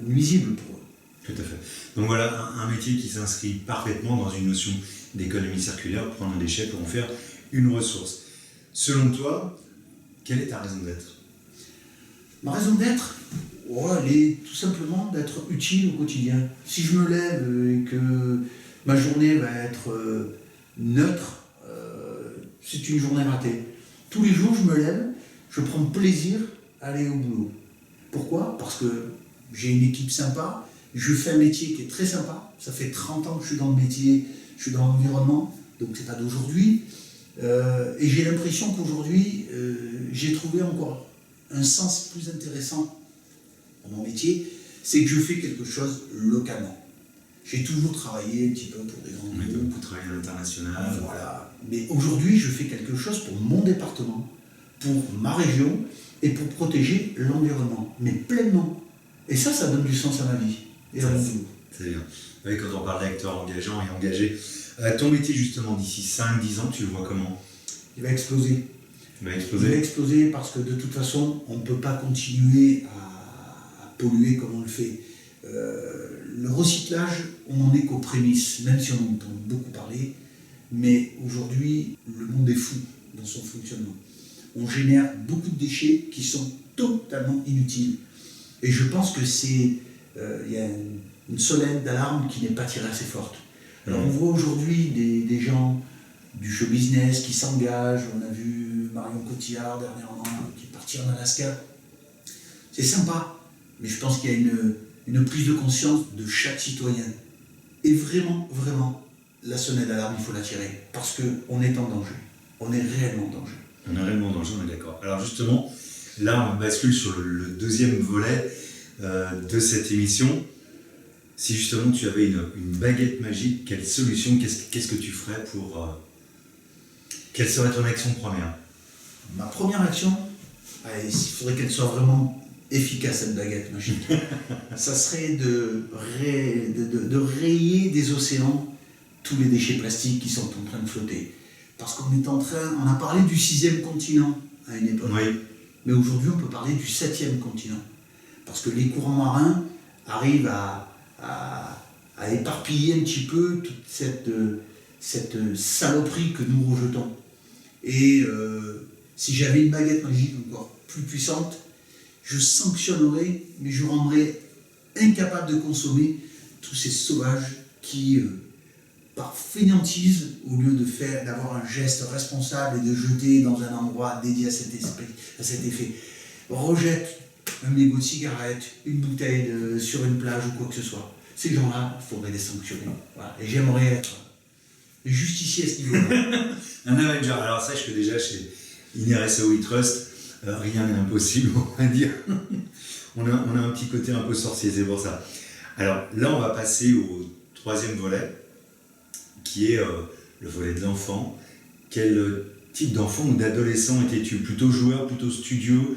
nuisible pour eux. Tout à fait. Donc voilà, un métier qui s'inscrit parfaitement dans une notion d'économie circulaire, prendre un déchet pour en faire une ressource. Selon toi, quelle est ta raison d'être? Ma raison d'être, elle est tout simplement d'être utile au quotidien. Si je me lève et que ma journée va être neutre, c'est une journée ratée. Tous les jours, je me lève, je prends plaisir à aller au boulot. Pourquoi? Parce que j'ai une équipe sympa, je fais un métier qui est très sympa. Ça fait 30 ans que je suis dans le métier, je suis dans l'environnement, donc c'est pas d'aujourd'hui. Et j'ai l'impression qu'aujourd'hui, j'ai trouvé encore un sens plus intéressant dans mon métier, c'est que je fais quelque chose localement. J'ai toujours travaillé un petit peu pour des grands groupes. Beaucoup travaillé à l'international. Voilà. Mais aujourd'hui, je fais quelque chose pour mon département, pour ma région et pour protéger l'environnement, mais pleinement. Et ça donne du sens à ma vie et à mon boulot. C'est bien. Oui, quand on parle d'acteurs engageants et engagés, ton métier justement d'ici 5-10 ans, tu le vois comment? Il va exploser. Il va Il exploser. va exploser parce que de toute façon, on ne peut pas continuer à polluer comme on le fait. Le recyclage, on n'en est qu'aux prémices, même si on en entend beaucoup parler, mais aujourd'hui, le monde est fou dans son fonctionnement. On génère beaucoup de déchets qui sont totalement inutiles. Et je pense que il y a une sonnette d'alarme qui n'est pas tirée assez forte. Alors on voit aujourd'hui des gens du show business qui s'engagent. On a vu Marion Cotillard dernièrement qui est partie en Alaska. C'est sympa, mais je pense qu'il y a une prise de conscience de chaque citoyen. Et vraiment, vraiment, la sonnette d'alarme, il faut la tirer. Parce qu'on est en danger. On est réellement en danger. On est réellement dans le jeu, on est d'accord. Alors justement, là on bascule sur le deuxième volet de cette émission. Si justement tu avais une baguette magique, quelle solution, qu'est-ce que tu ferais pour... quelle serait ton action première? Ma première action, il faudrait qu'elle soit vraiment efficace, cette baguette magique. Ça serait de rayer des océans tous les déchets plastiques qui sont en train de flotter. Parce qu'on est on a parlé du 6e continent à une époque. Oui. Mais aujourd'hui, on peut parler du 7e continent. Parce que les courants marins arrivent à éparpiller un petit peu toute cette saloperie que nous rejetons. Et si j'avais une baguette magique encore plus puissante, je sanctionnerais, mais je rendrais incapable de consommer tous ces sauvages qui, par fainéantise, au lieu d'avoir un geste responsable et de jeter dans un endroit dédié à cet effet, rejettent un mégot de cigarette, une bouteille sur une plage ou quoi que ce soit. Ces gens-là, il faudrait les sanctionner. Voilà. Et j'aimerais être justicier à ce niveau-là. Un Avenger. Alors sache que déjà chez INRSO Trust, rien n'est impossible, on va dire. on a un petit côté un peu sorcier, c'est pour ça. Alors là, on va passer au troisième volet, qui est le volet de l'enfant. Quel type d'enfant ou d'adolescent étais-tu? Plutôt joueur, plutôt studio?